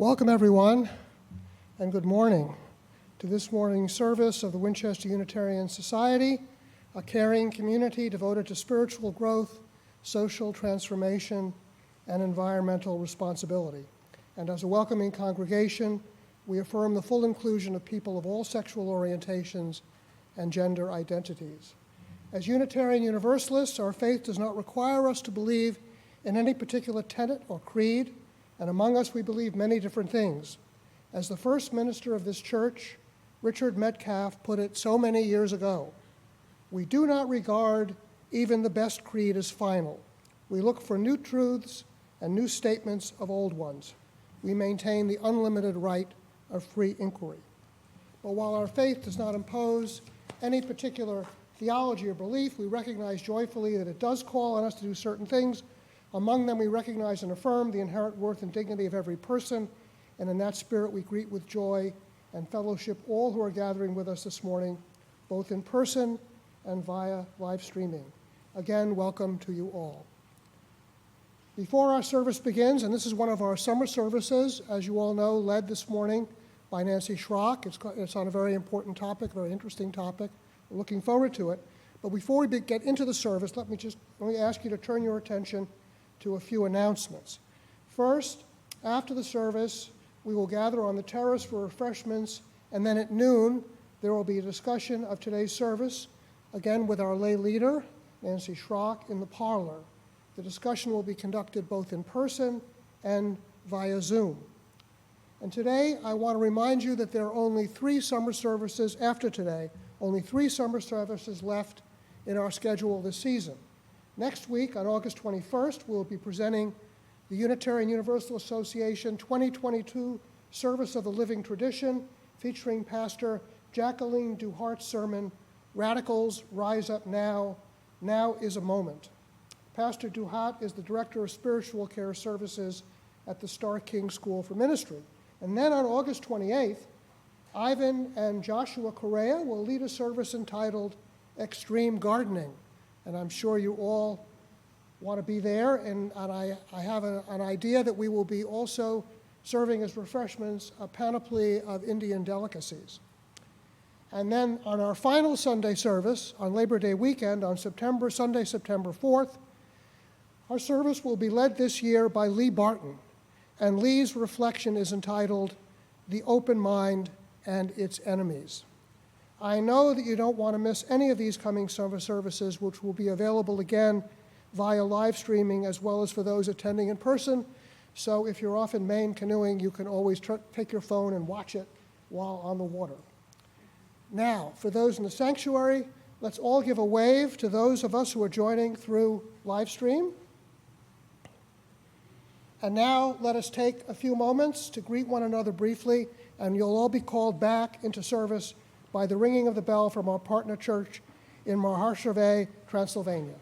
Welcome, everyone, and good morning to this morning's service of the Winchester Unitarian Society, a caring community devoted to spiritual growth, social transformation, and environmental responsibility. And as a welcoming congregation, we affirm the full inclusion of people of all sexual orientations and gender identities. As Unitarian Universalists, our faith does not require us to believe in any particular tenet or creed, and among us we believe many different things. As the first minister of this church, Richard Metcalf, put it so many years ago, we do not regard even the best creed as final. We look for new truths and new statements of old ones. We maintain the unlimited right of free inquiry. But while our faith does not impose any particular theology or belief, we recognize joyfully that it does call on us to do certain things. Among them, we recognize and affirm the inherent worth and dignity of every person, and in that spirit we greet with joy and fellowship all who are gathering with us this morning, both in person and via live streaming. Again, welcome to you all. Before our service begins, and this is one of our summer services, as you all know, led this morning by Nancy Schrock. It's on a very important topic, very interesting topic. We're looking forward to it. But before we get into the service, let me ask you to turn your attention to a few announcements. First, after the service, we will gather on the terrace for refreshments, and then at noon, there will be a discussion of today's service, again with our lay leader, Nancy Schrock, in the parlor. The discussion will be conducted both in person and via Zoom. And today, I want to remind you that there are only 3 summer services after today, only 3 summer services left in our schedule this season. Next week, on August 21st, we'll be presenting the Unitarian Universal Association 2022 Service of the Living Tradition, featuring Pastor Jacqueline Duhart's sermon, Radicals Rise Up Now, Now is a Moment. Pastor Duhart is the Director of Spiritual Care Services at the Starr King School for Ministry. And then on August 28th, Ivan and Joshua Correa will lead a service entitled Extreme Gardening. And I'm sure you all want to be there, and I have an idea that we will be also serving as refreshments a panoply of Indian delicacies. And then on our final Sunday service, on Labor Day weekend, on Sunday, September 4th, our service will be led this year by Lee Barton, and Lee's reflection is entitled, The Open Mind and Its Enemies. I know that you don't want to miss any of these coming summer services, which will be available again via live streaming as well as for those attending in person. So if you're off in Maine canoeing, you can always take your phone and watch it while on the water. Now, for those in the sanctuary, let's all give a wave to those of us who are joining through live stream. And now let us take a few moments to greet one another briefly, and you'll all be called back into service by the ringing of the bell from our partner church in Mahasarve, Transylvania.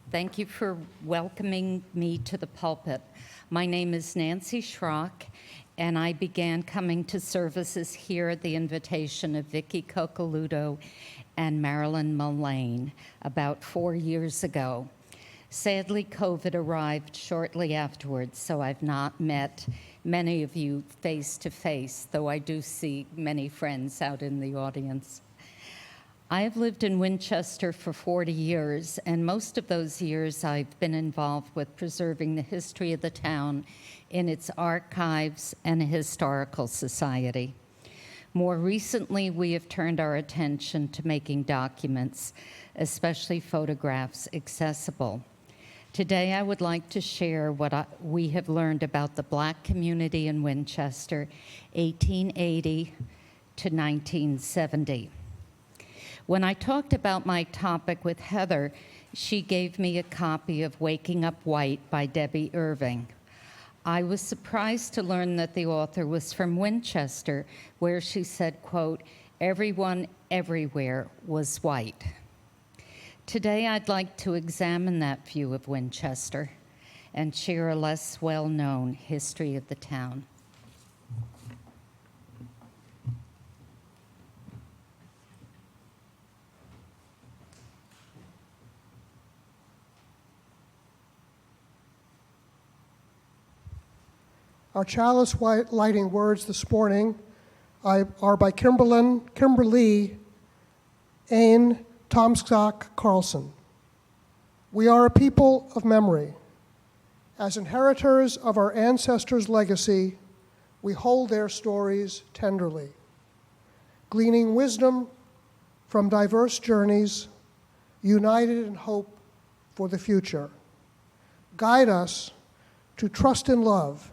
Thank you for welcoming me to the pulpit. My name is Nancy Schrock, and I began coming to services here at the invitation of Vicky Coccoluto and Marilyn Mullane about 4 years ago. Sadly, COVID arrived shortly afterwards, so I've not met many of you face to face, though I do see many friends out in the audience. I have lived in Winchester for 40 years, and most of those years I've been involved with preserving the history of the town in its archives and historical society. More recently, we have turned our attention to making documents, especially photographs, accessible. Today, I would like to share what we have learned about the Black community in Winchester, 1880 to 1970. When I talked about my topic with Heather, she gave me a copy of Waking Up White by Debbie Irving. I was surprised to learn that the author was from Winchester, where she said, quote, "Everyone everywhere was white." Today, I'd like to examine that view of Winchester and share a less well-known history of the town. Our chalice lighting words this morning are by Kimberly Ain Tomskak Carlson. We are a people of memory. As inheritors of our ancestors' legacy, we hold their stories tenderly, gleaning wisdom from diverse journeys, united in hope for the future. Guide us to trust in love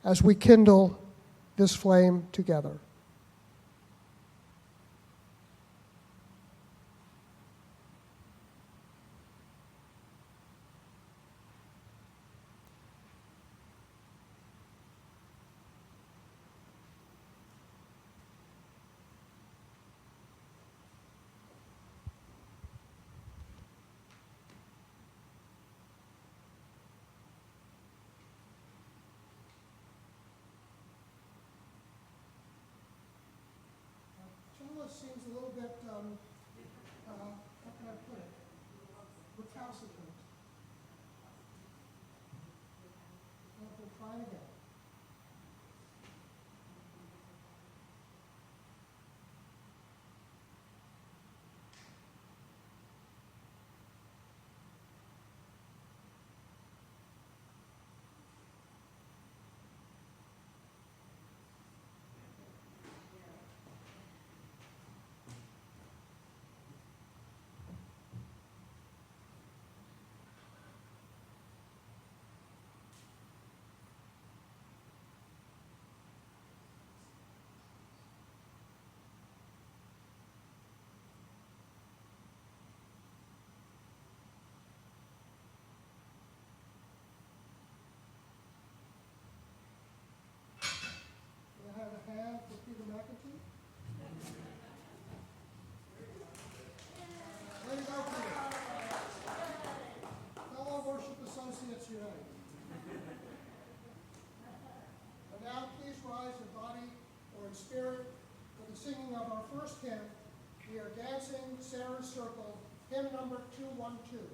as we kindle this flame together. Seems a little bit, how can I put it, recalcitrant. We'll try it again. Hand for Peter McEntee. Way to go, Peter. Fellow Worship Associates Unite. And now please rise in body or in spirit for the singing of our first hymn. We are dancing Sarah's Circle, hymn number 212.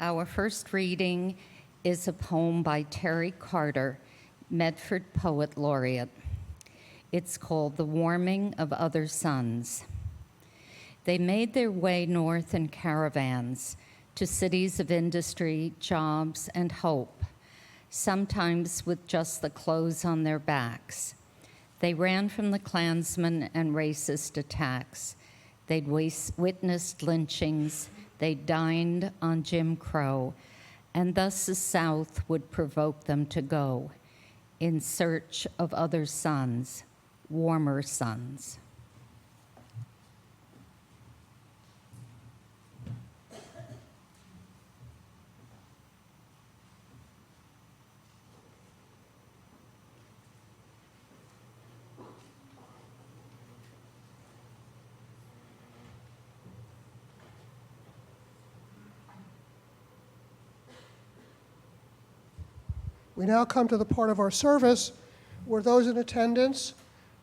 Our first reading is a poem by Terry Carter, Medford Poet Laureate. It's called The Warming of Other Suns. They made their way north in caravans to cities of industry, jobs, and hope, sometimes with just the clothes on their backs. They ran from the Klansmen and racist attacks. They'd witnessed lynchings. They dined on Jim Crow, and thus the South would provoke them to go in search of other suns, warmer suns. We now come to the part of our service where those in attendance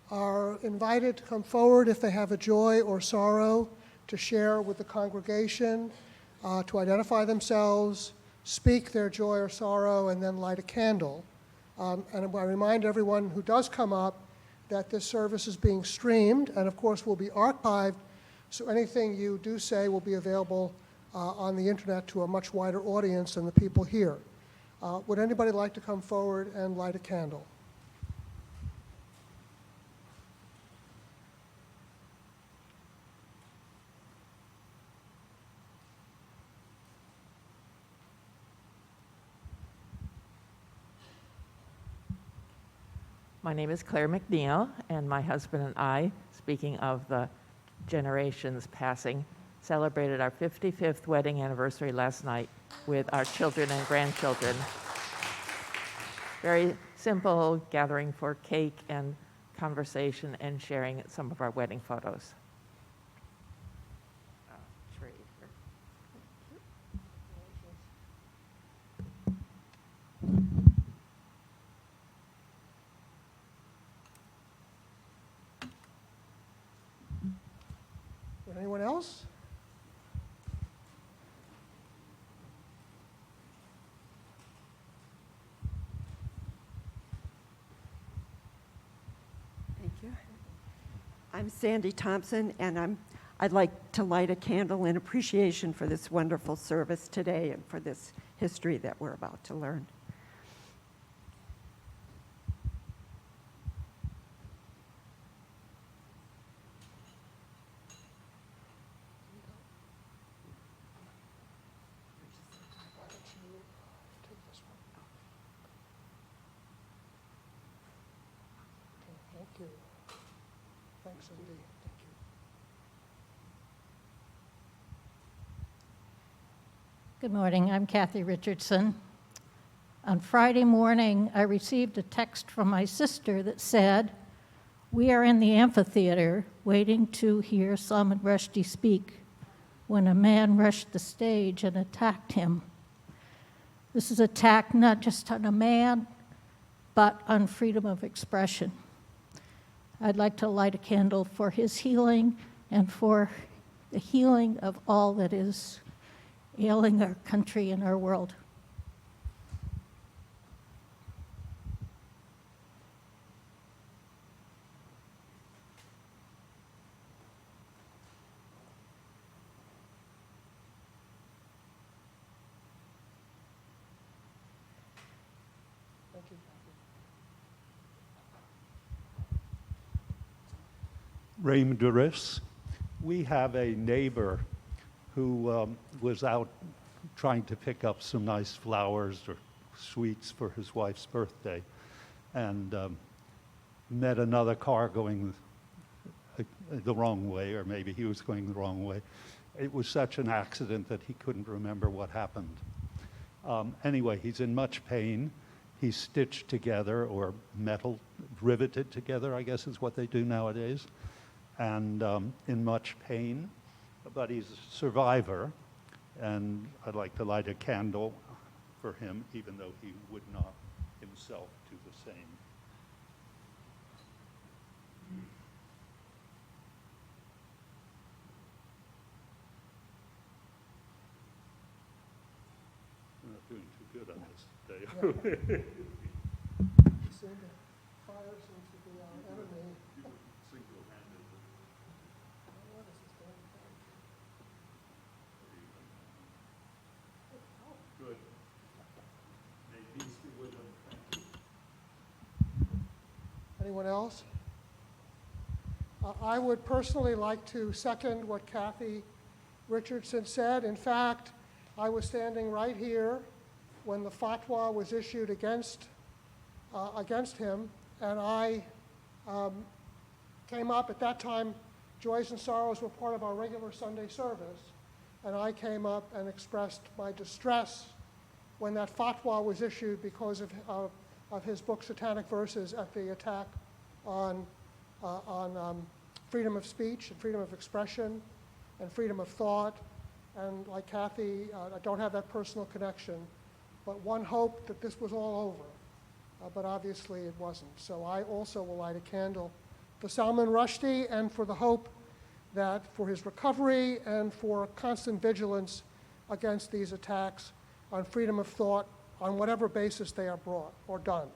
are invited to come forward if they have a joy or sorrow to share with the congregation, to identify themselves, speak their joy or sorrow, and then light a candle. And I remind everyone who does come up that this service is being streamed and, of course, will be archived, so anything you do say will be available on the internet to a much wider audience than the people here. Would anybody like to come forward and light a candle? My name is Claire McNeil, and my husband and I, speaking of the generations passing, celebrated our 55th wedding anniversary last night with our children and grandchildren. Very simple gathering for cake and conversation and sharing some of our wedding photos. Anyone else? Thank you. I'm Sandy Thompson, and I'd like to light a candle in appreciation for this wonderful service today and for this history that we're about to learn. Thank you. Thanks, Cindy. Thank you. Good morning. I'm Kathy Richardson. On Friday morning, I received a text from my sister that said, "We are in the amphitheater waiting to hear Salman Rushdie speak when a man rushed the stage and attacked him." This is an attack not just on a man, but on freedom of expression. I'd like to light a candle for his healing and for the healing of all that is ailing our country and our world. Thank you. Raymond Duris. We have a neighbor who was out trying to pick up some nice flowers or sweets for his wife's birthday, and met another car going the wrong way, or maybe he was going the wrong way. It was such an accident that he couldn't remember what happened. Anyway, he's in much pain. He's stitched together, or metal riveted together, I guess is what they do nowadays, and in much pain. But he's a survivor, and I'd like to light a candle for him, even though he would not himself do the same. good on this day. Fire seems to be our enemy. Single-handed. What is this going to Good. May peace be with them. Thank you. Anyone else? I would personally like to second what Kathy Richardson said. In fact, I was standing right here when the fatwa was issued against him, and I came up. At that time, Joys and Sorrows were part of our regular Sunday service, and I came up and expressed my distress when that fatwa was issued because of his book Satanic Verses at the attack on freedom of speech and freedom of expression and freedom of thought. And like Kathy, I don't have that personal connection, but one hoped that this was all over, but obviously it wasn't. So I also will light a candle for Salman Rushdie and for the hope that for his recovery and for constant vigilance against these attacks on freedom of thought on whatever basis they are brought or done.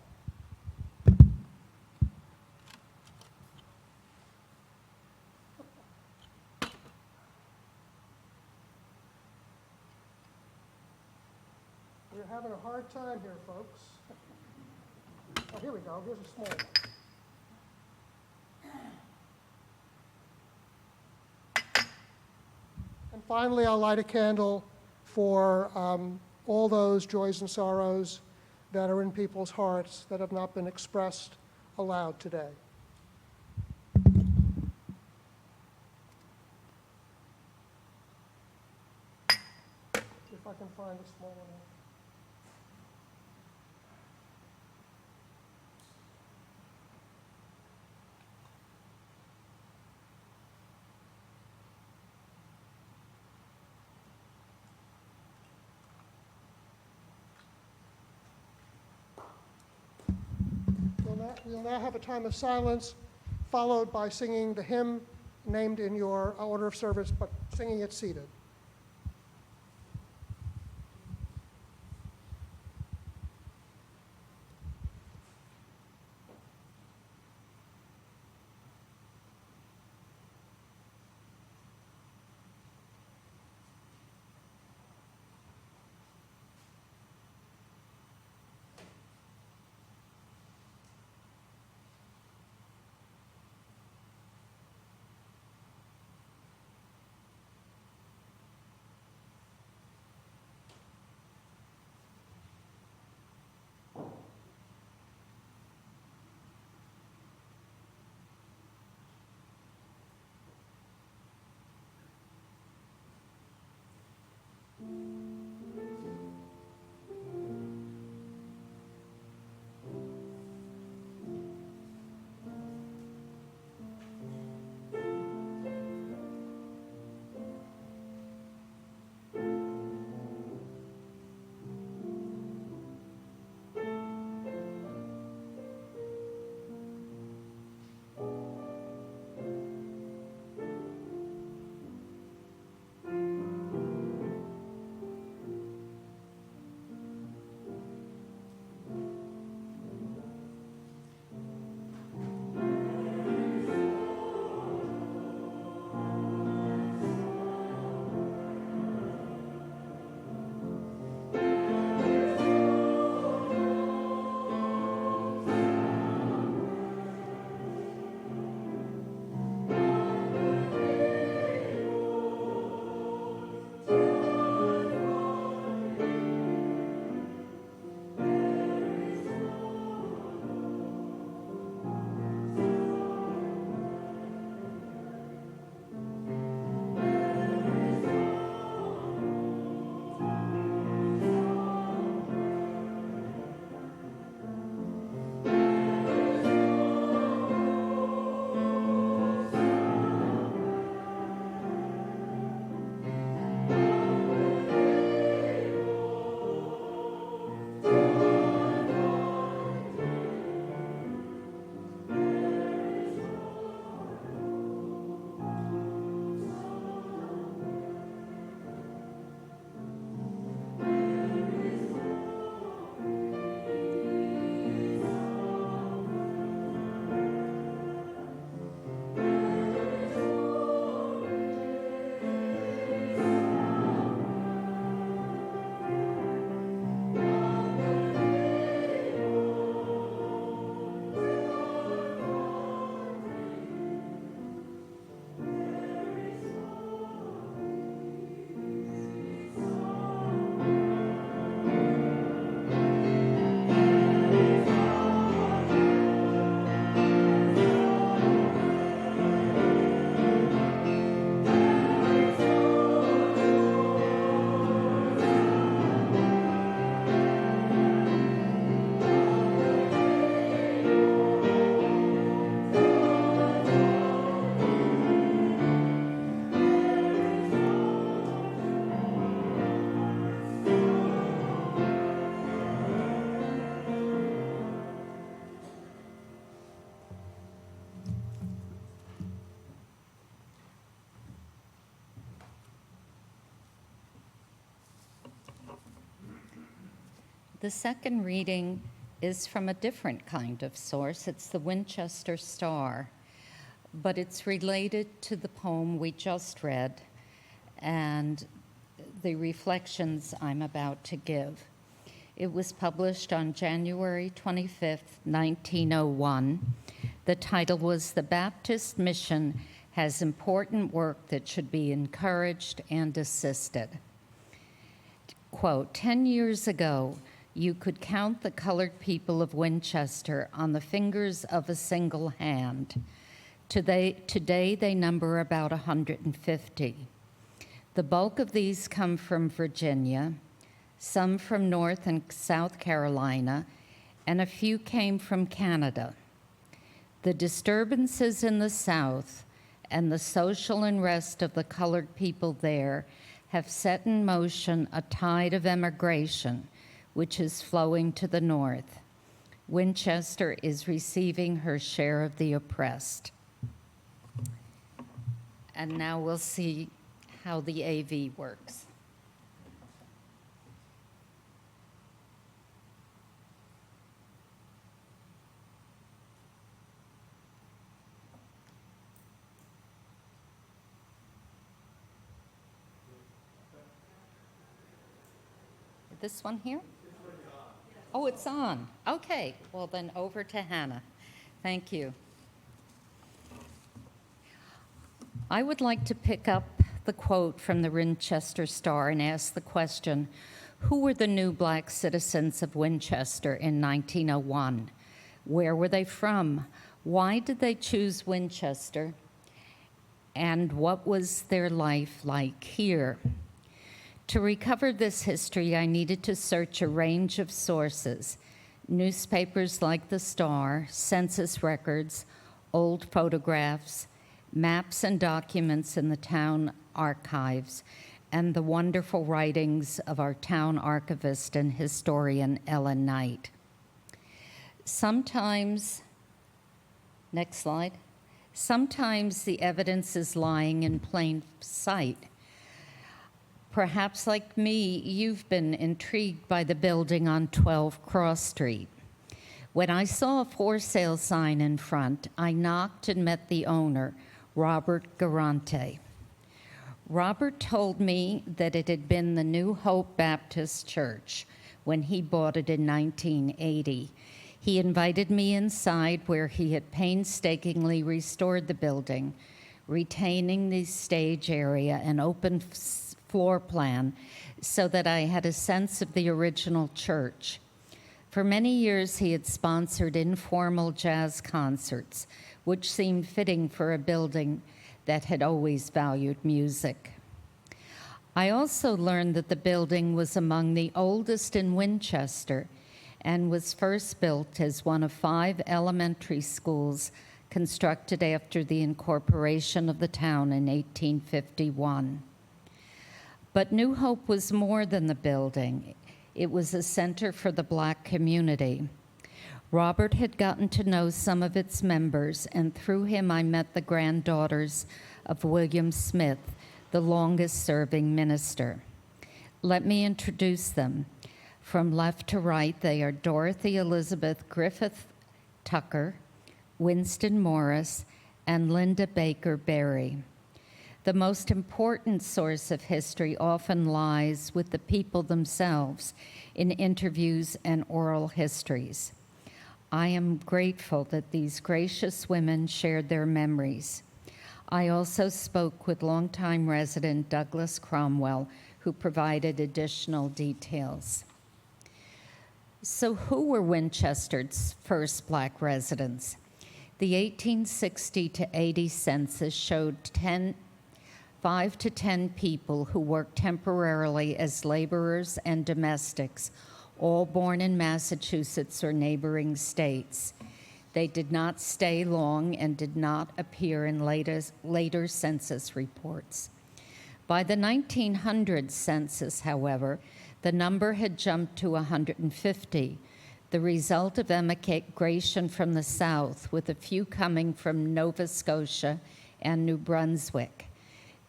We're having a hard time here, folks. Oh, here we go. Here's a small one. And finally, I'll light a candle for all those joys and sorrows that are in people's hearts that have not been expressed aloud today. If I can find a small one. We'll now have a time of silence, followed by singing the hymn named in your order of service, but singing it seated. The second reading is from a different kind of source. It's the Winchester Star, but it's related to the poem we just read and the reflections I'm about to give. It was published on January 25th, 1901. The title was "The Baptist Mission Has Important Work That Should Be Encouraged and Assisted." Quote, 10 years ago, you could count the colored people of Winchester on the fingers of a single hand. Today they number about 150. The bulk of these come from Virginia, some from North and South Carolina, and a few came from Canada. The disturbances in the South and the social unrest of the colored people there have set in motion a tide of emigration, which is flowing to the north. Winchester is receiving her share of the oppressed. And now we'll see how the AV works. This one here? Oh, it's on. Okay, well then over to Hannah. Thank you. I would like to pick up the quote from the Winchester Star and ask the question, who were the new black citizens of Winchester in 1901? Where were they from? Why did they choose Winchester? And what was their life like here? To recover this history, I needed to search a range of sources: newspapers like the Star, census records, old photographs, maps and documents in the town archives, and the wonderful writings of our town archivist and historian, Ellen Knight. Sometimes, next slide, sometimes the evidence is lying in plain sight. Perhaps like me, you've been intrigued by the building on 12 Cross Street. When I saw a for sale sign in front, I knocked and met the owner, Robert Garante. Robert told me that it had been the New Hope Baptist Church when he bought it in 1980. He invited me inside where he had painstakingly restored the building, retaining the stage area and open floor plan so that I had a sense of the original church. For many years, he had sponsored informal jazz concerts, which seemed fitting for a building that had always valued music. I also learned that the building was among the oldest in Winchester and was first built as one of 5 elementary schools constructed after the incorporation of the town in 1851. But New Hope was more than the building. It was a center for the Black community. Robert had gotten to know some of its members, and through him I met the granddaughters of William Smith, the longest-serving minister. Let me introduce them. From left to right, they are Dorothy Elizabeth Griffith Tucker, Winston Morris, and Linda Baker Berry. The most important source of history often lies with the people themselves in interviews and oral histories. I am grateful that these gracious women shared their memories. I also spoke with longtime resident Douglas Cromwell, who provided additional details. So who were Winchester's first Black residents? The 1860 to 80 census showed 5 to 10 people who worked temporarily as laborers and domestics, all born in Massachusetts or neighboring states. They did not stay long and did not appear in later census reports. By the 1900 census, however, the number had jumped to 150, the result of emigration from the South, with a few coming from Nova Scotia and New Brunswick.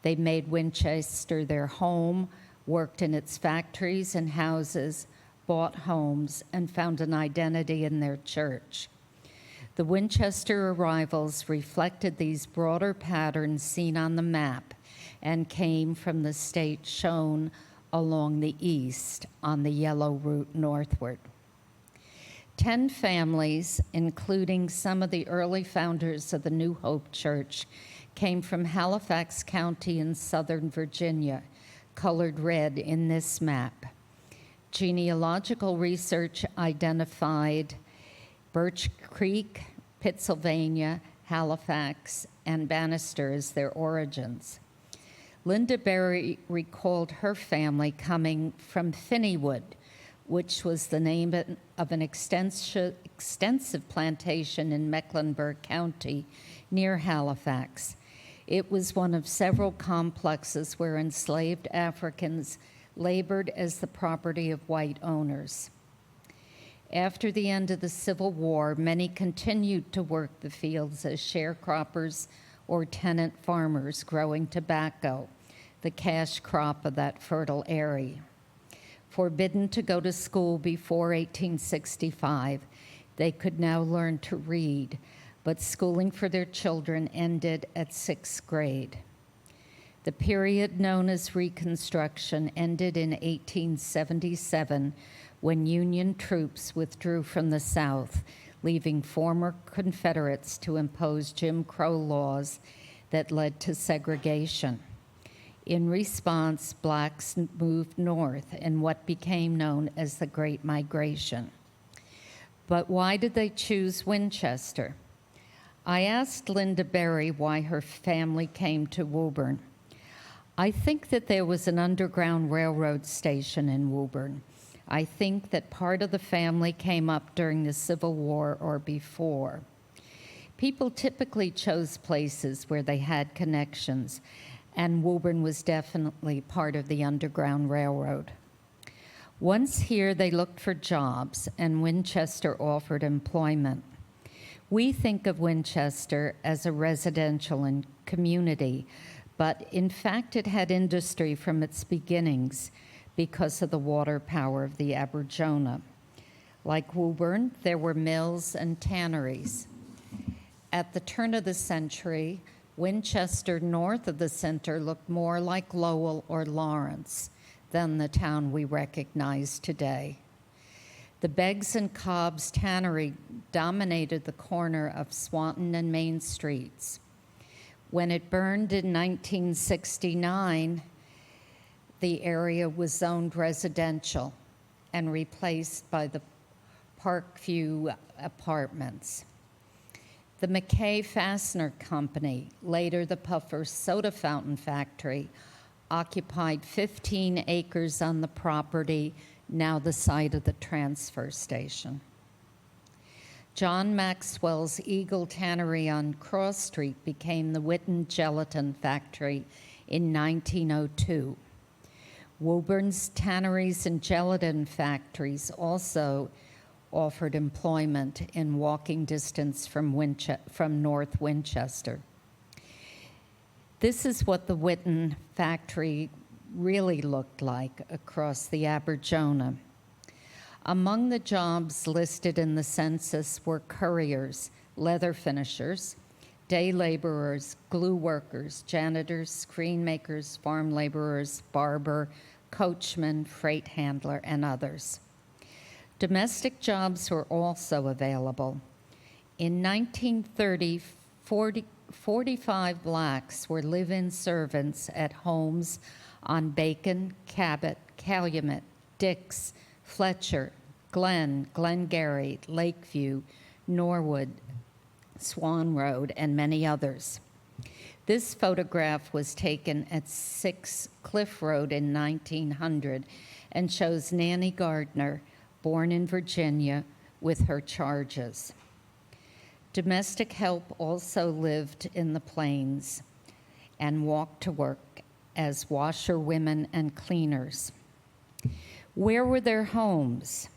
They made Winchester their home, worked in its factories and houses, bought homes, and found an identity in their church. The Winchester arrivals reflected these broader patterns seen on the map and came from the state shown along the east on the yellow route northward. 10 families, including some of the early founders of the New Hope Church, came from Halifax County in southern Virginia, colored red in this map. Genealogical research identified Birch Creek, Pittsylvania, Halifax, and Bannister as their origins. Linda Berry recalled her family coming from Finneywood, which was the name of an extensive plantation in Mecklenburg County near Halifax. It was one of several complexes where enslaved Africans labored as the property of white owners. After the end of the Civil War, many continued to work the fields as sharecroppers or tenant farmers growing tobacco, the cash crop of that fertile area. Forbidden to go to school before 1865, they could now learn to read, but schooling for their children ended at 6th grade. The period known as Reconstruction ended in 1877 when Union troops withdrew from the South, leaving former Confederates to impose Jim Crow laws that led to segregation. In response, blacks moved north in what became known as the Great Migration. But why did they choose Winchester? I asked Linda Berry why her family came to Woburn. I think that there was an underground railroad station in Woburn. I think that part of the family came up during the Civil War or before. People typically chose places where they had connections, and Woburn was definitely part of the Underground Railroad. Once here, they looked for jobs, and Winchester offered employment. We think of Winchester as a residential community, but in fact it had industry from its beginnings because of the water power of the Aberjona. Like Woburn, there were mills and tanneries. At the turn of the century, Winchester, north of the center, looked more like Lowell or Lawrence than the town we recognize today. The Beggs and Cobb's tannery dominated the corner of Swanton and Main Streets. When it burned in 1969, the area was zoned residential and replaced by the Parkview apartments. The McKay Fastener Company, later the Puffer Soda Fountain Factory, occupied 15 acres on the property, now the site of the transfer station. John Maxwell's Eagle Tannery on Cross Street became the Witten Gelatin Factory in 1902. Woburn's tanneries and gelatin factories also offered employment in walking distance from North Winchester. This is what the Witten factory really looked like across the Aberjona. Among the jobs listed in the census were couriers, leather finishers, day laborers, glue workers, janitors, screen makers, farm laborers, barber, coachman, freight handler, and others. Domestic jobs were also available. In 1930, 45 blacks were live-in servants at homes on Bacon, Cabot, Calumet, Dix, Fletcher, Glengarry, Lakeview, Norwood, Swan Road, and many others. This photograph was taken at 6 Cliff Road in 1900 and shows Nanny Gardner, born in Virginia, with her charges. Domestic help also lived in the plains and walked to work as washerwomen and cleaners. Where were their homes?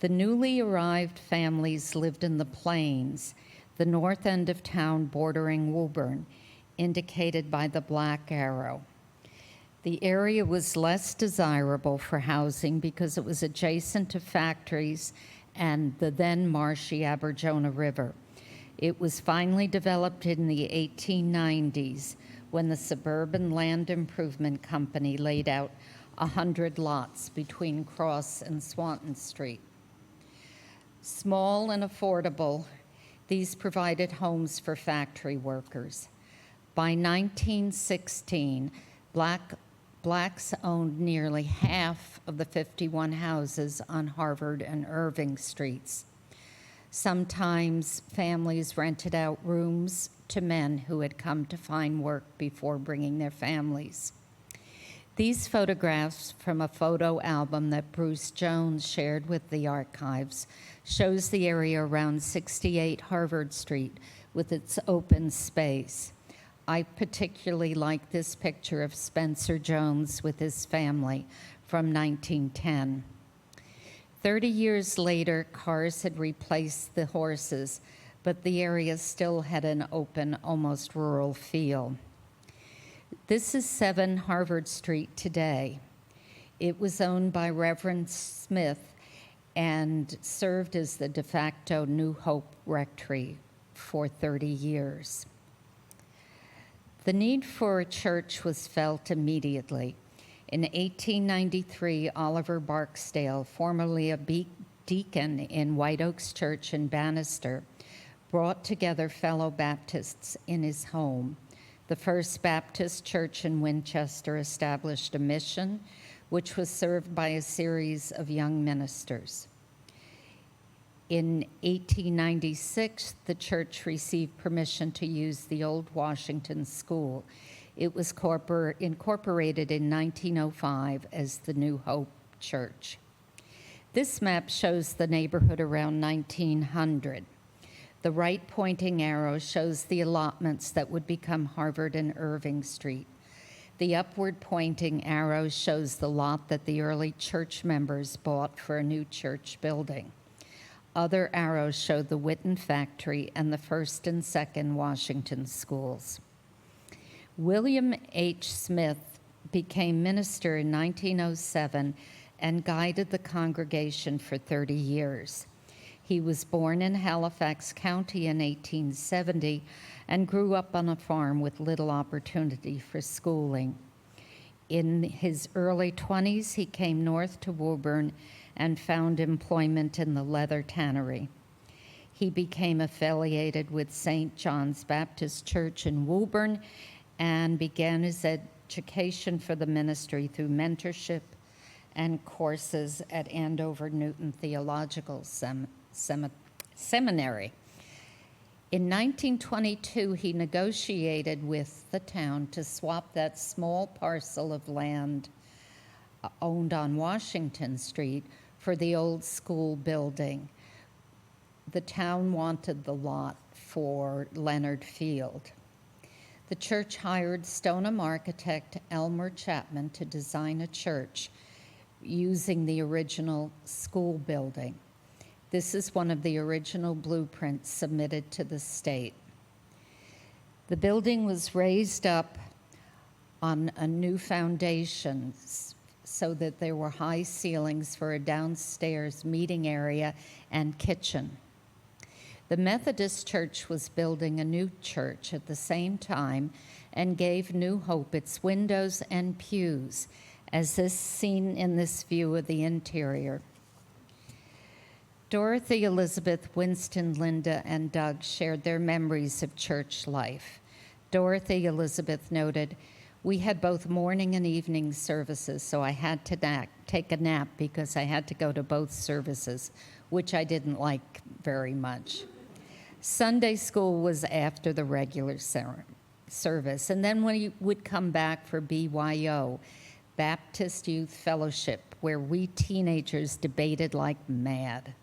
The newly arrived families lived in the plains, the north end of town bordering Woburn, indicated by the black arrow. The area was less desirable for housing because it was adjacent to factories and the then marshy Aberjona River. It was finally developed in the 1890s when the Suburban Land Improvement Company laid out 100 lots between Cross and Swanton Street. Small and affordable, these provided homes for factory workers. By 1916, blacks owned nearly half of the 51 houses on Harvard and Irving Streets. Sometimes families rented out rooms to men who had come to find work before bringing their families. These photographs from a photo album that Bruce Jones shared with the archives shows the area around 68 Harvard Street with its open space. I particularly like this picture of Spencer Jones with his family from 1910. 30 years later, cars had replaced the horses, but the area still had an open, almost rural feel. This is 7 Harvard Street today. It was owned by Reverend Smith and served as the de facto New Hope Rectory for 30 years. The need for a church was felt immediately. In 1893, Oliver Barksdale, formerly a deacon in White Oaks Church in Bannister, brought together fellow Baptists in his home. The First Baptist Church in Winchester established a mission, which was served by a series of young ministers. In 1896, the church received permission to use the old Washington School. It was incorporated in 1905 as the New Hope Church. This map shows the neighborhood around 1900. The right pointing arrow shows the allotments that would become Harvard and Irving Street. The upward pointing arrow shows the lot that the early church members bought for a new church building. Other arrows show the Witten factory and the first and second Washington schools. William H. Smith became minister in 1907 and guided the congregation for 30 years. He was born in Halifax County in 1870 and grew up on a farm with little opportunity for schooling. In his early 20s, he came north to Woburn and found employment in the leather tannery. He became affiliated with St. John's Baptist Church in Woburn and began his education for the ministry through mentorship and courses at Andover Newton Theological Seminary. In 1922, he negotiated with the town to swap that small parcel of land owned on Washington Street for the old school building. The town wanted the lot for Leonard Field. The church hired Stoneham architect Elmer Chapman to design a church using the original school building. This is one of the original blueprints submitted to the state. The building was raised up on a new foundation so that there were high ceilings for a downstairs meeting area and kitchen. The Methodist Church was building a new church at the same time and gave New Hope its windows and pews, as is seen in this view of the interior. Dorothy, Elizabeth, Winston, Linda, and Doug shared their memories of church life. Dorothy Elizabeth noted, "We had both morning and evening services, so I had to take a nap because I had to go to both services, which I didn't like very much. Sunday school was after the regular service, and then we would come back for BYO, Baptist Youth Fellowship, where we teenagers debated like mad."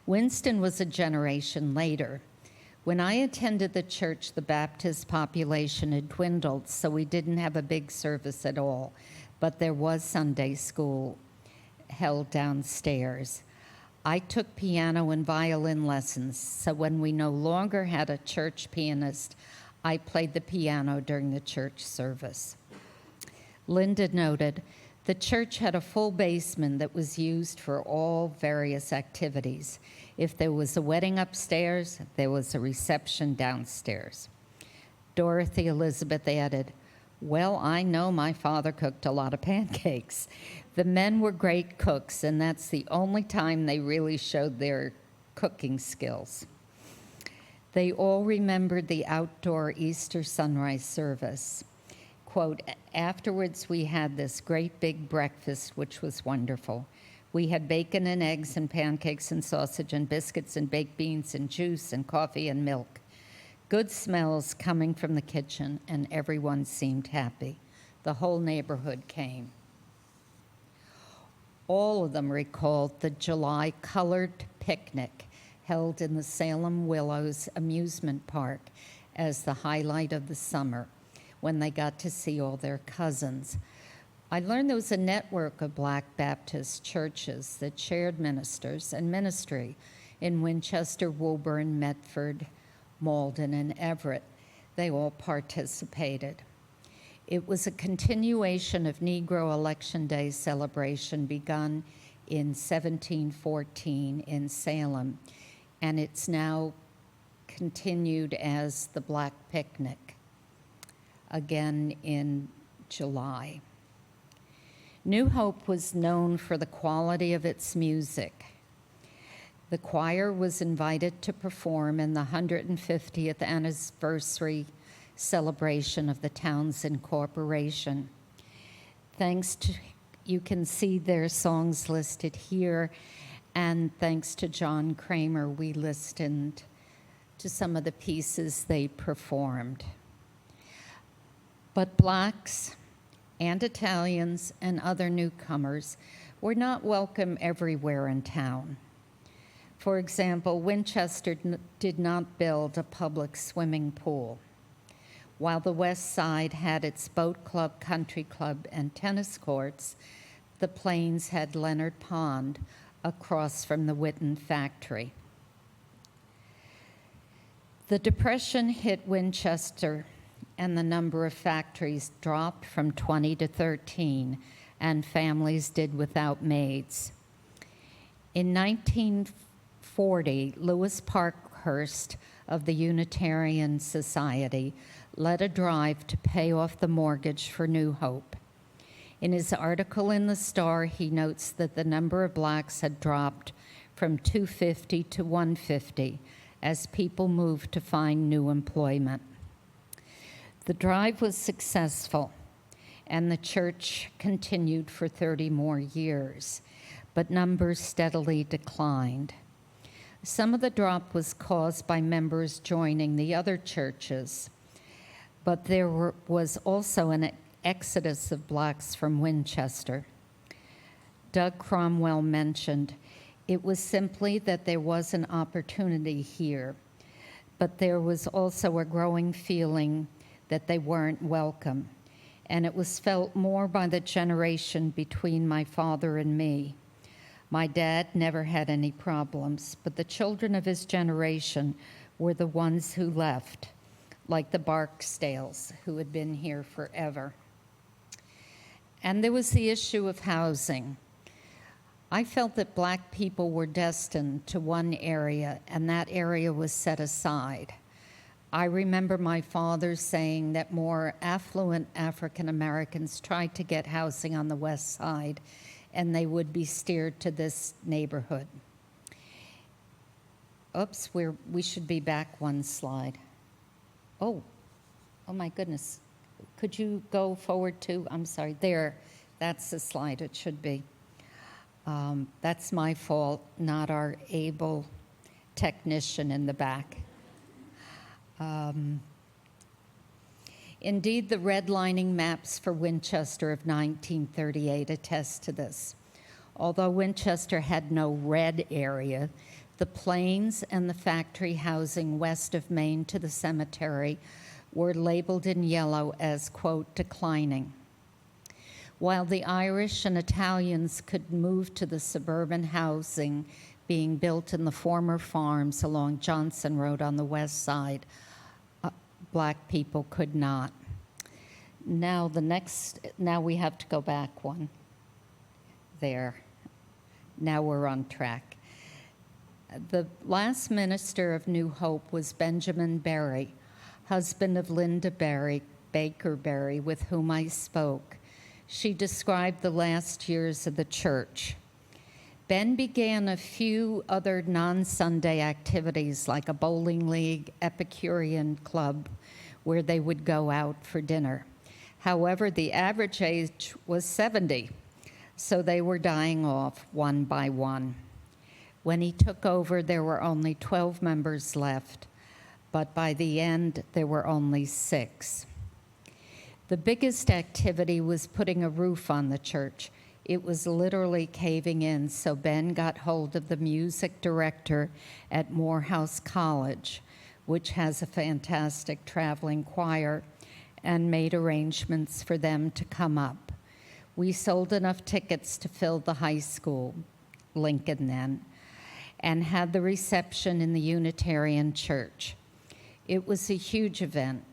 Winston was a generation later. When I attended the church, the Baptist population had dwindled, so we didn't have a big service at all, but there was Sunday school held downstairs. I took piano and violin lessons, so when we no longer had a church pianist, I played the piano during the church service. Linda noted, the church had a full basement that was used for all various activities. If there was a wedding upstairs, there was a reception downstairs. Dorothy Elizabeth added, well, I know my father cooked a lot of pancakes. The men were great cooks, and that's the only time they really showed their cooking skills. They all remembered the outdoor Easter sunrise service. Quote, afterwards we had this great big breakfast, which was wonderful. We had bacon and eggs and pancakes and sausage and biscuits and baked beans and juice and coffee and milk. Good smells coming from the kitchen, and everyone seemed happy. The whole neighborhood came. All of them recalled the July colored picnic held in the Salem Willows amusement park as the highlight of the summer, when they got to see all their cousins. I learned there was a network of Black Baptist churches that shared ministers and ministry in Winchester, Woburn, Medford, Malden, and Everett. They all participated. It was a continuation of Negro Election Day celebration begun in 1714 in Salem, and it's now continued as the Black Picnic, again in July. New Hope was known for the quality of its music. The choir was invited to perform in the 150th anniversary celebration of the town's incorporation. You can see their songs listed here, and thanks to John Kramer, we listened to some of the pieces they performed. But Blacks and Italians and other newcomers were not welcome everywhere in town. For example, Winchester did not build a public swimming pool. While the West Side had its boat club, country club, and tennis courts, the Plains had Leonard Pond across from the Witten factory. The Depression hit Winchester, and the number of factories dropped from 20 to 13, and families did without maids. In 1940, Lewis Parkhurst of the Unitarian Society led a drive to pay off the mortgage for New Hope. In his article in the Star, he notes that the number of Blacks had dropped from 250 to 150 as people moved to find new employment. The drive was successful, and the church continued for 30 more years, but numbers steadily declined. Some of the drop was caused by members joining the other churches, but there was also an exodus of Blacks from Winchester. Doug Cromwell mentioned, it was simply that there was an opportunity here, but there was also a growing feeling that they weren't welcome, and it was felt more by the generation between my father and me. My dad never had any problems, but the children of his generation were the ones who left, like the Barksdales, who had been here forever. And there was the issue of housing. I felt that Black people were destined to one area, and that area was set aside. I remember my father saying that more affluent African Americans tried to get housing on the West Side, and they would be steered to this neighborhood. Oops, we should be back one slide. Oh my goodness. Could you go forward to, I'm sorry, there, that's the slide it should be. That's my fault, not our able technician in the back. Indeed, the redlining maps for Winchester of 1938 attest to this. Although Winchester had no red area, the Plains and the factory housing west of Main to the cemetery were labeled in yellow as, quote, declining. While the Irish and Italians could move to the suburban housing being built in the former farms along Johnson Road on the west side, Black people could not. Now now we have to go back one. There. Now we're on track. The last minister of New Hope was Benjamin Berry, husband of Linda Berry, Baker Berry, with whom I spoke. She described the last years of the church. Ben began a few other non-Sunday activities like a bowling league, Epicurean club, where they would go out for dinner. However, the average age was 70, so they were dying off one by one. When he took over, there were only 12 members left, but by the end, there were only 6. The biggest activity was putting a roof on the church. It was literally caving in, so Ben got hold of the music director at Morehouse College, which has a fantastic traveling choir, and made arrangements for them to come up. We sold enough tickets to fill the high school, Lincoln then, and had the reception in the Unitarian Church. It was a huge event,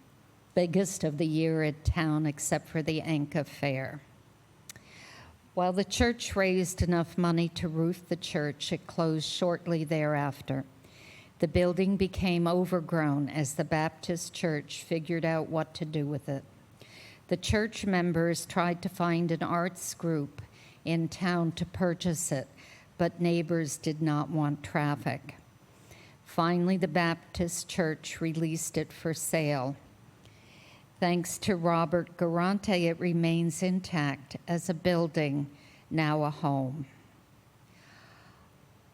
biggest of the year at town except for the Anka Fair. While the church raised enough money to roof the church, it closed shortly thereafter. The building became overgrown as the Baptist church figured out what to do with it. The church members tried to find an arts group in town to purchase it, but neighbors did not want traffic. Finally, the Baptist church released it for sale. Thanks to Robert Garante, it remains intact as a building, now a home.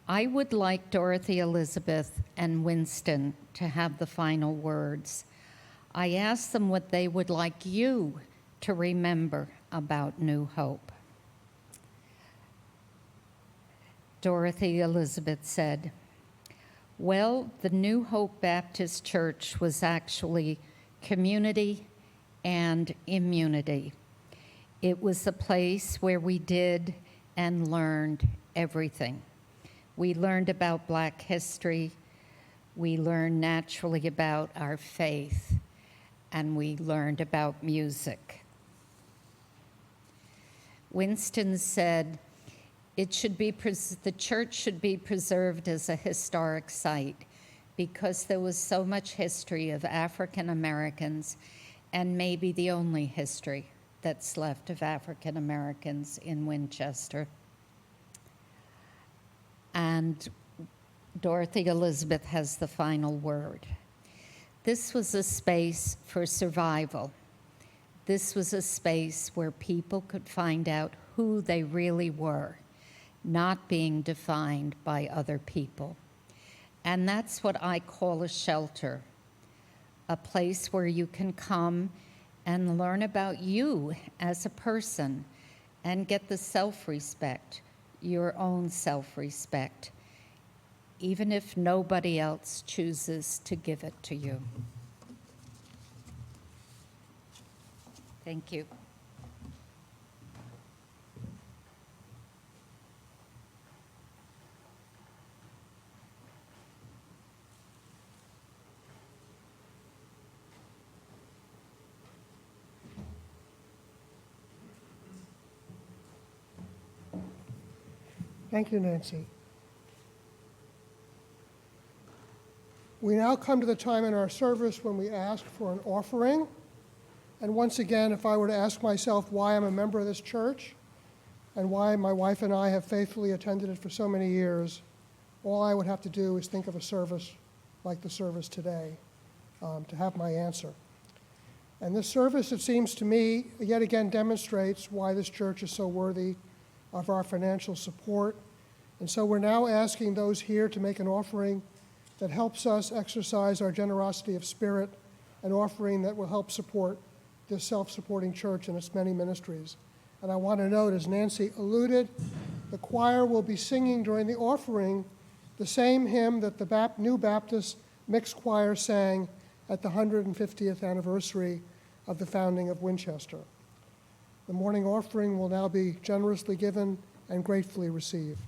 I would like Dorothy Elizabeth and Winston to have the final words. I asked them what they would like you to remember about New Hope. Dorothy Elizabeth said, well, the New Hope Baptist Church was actually community and immunity. It was a place where we did and learned everything. We learned about Black history, we learned naturally about our faith, and we learned about music. Winston said, the church should be preserved as a historic site because there was so much history of African Americans, and maybe the only history that's left of African Americans in Winchester. And Dorothy Elizabeth has the final word. This was a space for survival. This was a space where people could find out who they really were, not being defined by other people. And that's what I call a shelter, a place where you can come and learn about you as a person and get the self-respect, your own self-respect, even if nobody else chooses to give it to you. Thank you. Thank you, Nancy. We now come to the time in our service when we ask for an offering. And once again, if I were to ask myself why I'm a member of this church and why my wife and I have faithfully attended it for so many years, all I would have to do is think of a service like the service today to have my answer. And this service, it seems to me, yet again demonstrates why this church is so worthy of our financial support. And so we're now asking those here to make an offering that helps us exercise our generosity of spirit, an offering that will help support this self-supporting church and its many ministries. And I want to note, as Nancy alluded, the choir will be singing during the offering the same hymn that the New Baptist Mixed Choir sang at the 150th anniversary of the founding of Winchester. The morning offering will now be generously given and gratefully received.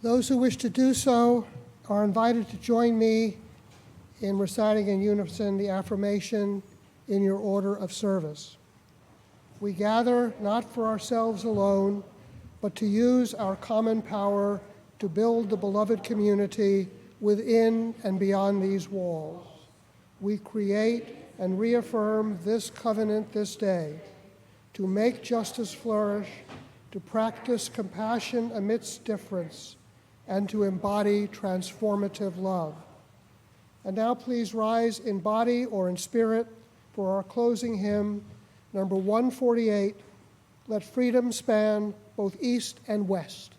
Those who wish to do so are invited to join me in reciting in unison the affirmation in your order of service. We gather not for ourselves alone, but to use our common power to build the beloved community within and beyond these walls. We create and reaffirm this covenant this day to make justice flourish, to practice compassion amidst difference, and to embody transformative love. And now please rise in body or in spirit for our closing hymn, number 148, Let Freedom Span Both East and West.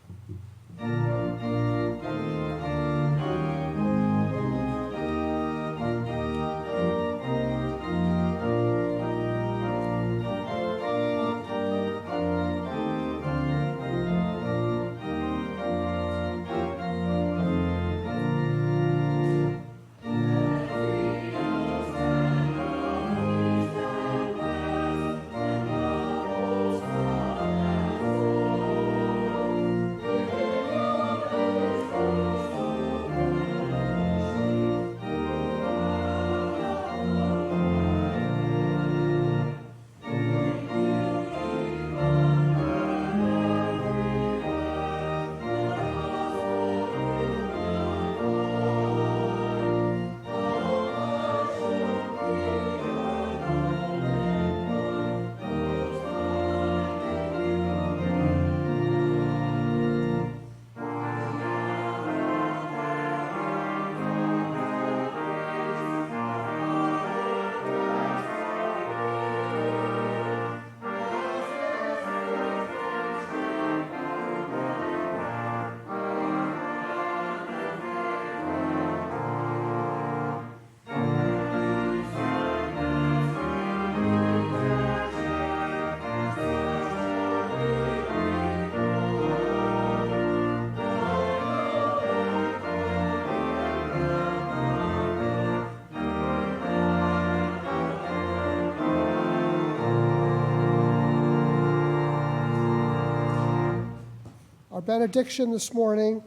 Our benediction this morning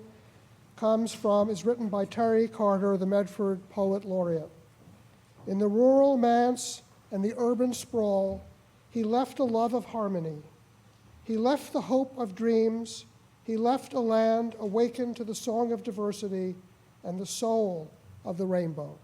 is written by Terry Carter, the Medford Poet Laureate. In the rural manse and the urban sprawl, he left a love of harmony. He left the hope of dreams. He left a land awakened to the song of diversity and the soul of the rainbow.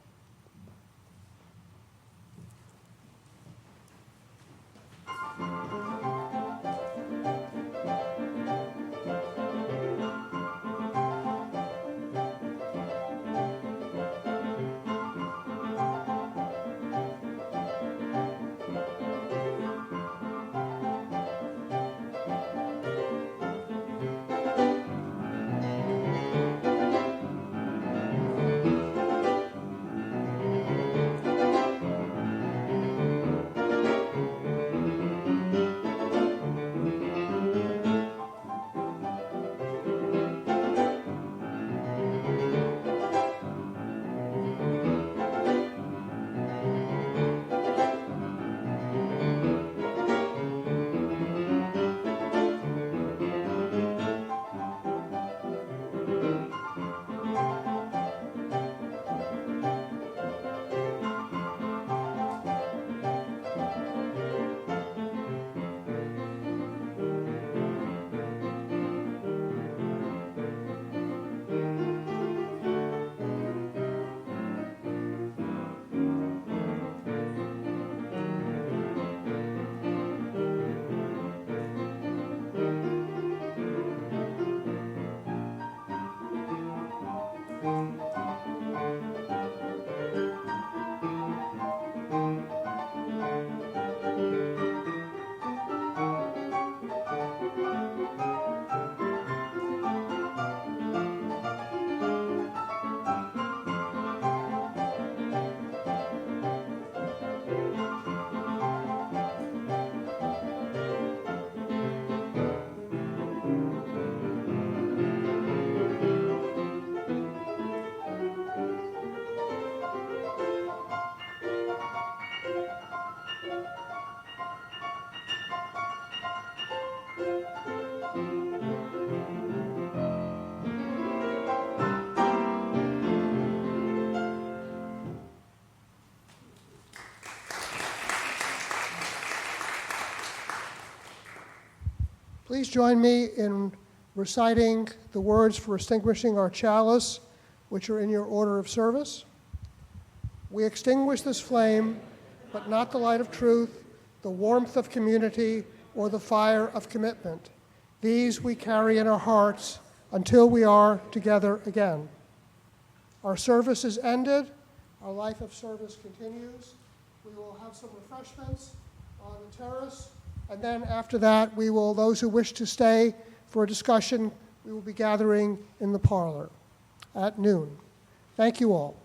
Please join me in reciting the words for extinguishing our chalice, which are in your order of service. We extinguish this flame, but not the light of truth, the warmth of community, or the fire of commitment. These we carry in our hearts until we are together again. Our service is ended. Our life of service continues. We will have some refreshments on the terrace, and then after that, those who wish to stay for a discussion, we will be gathering in the parlor at noon. Thank you all.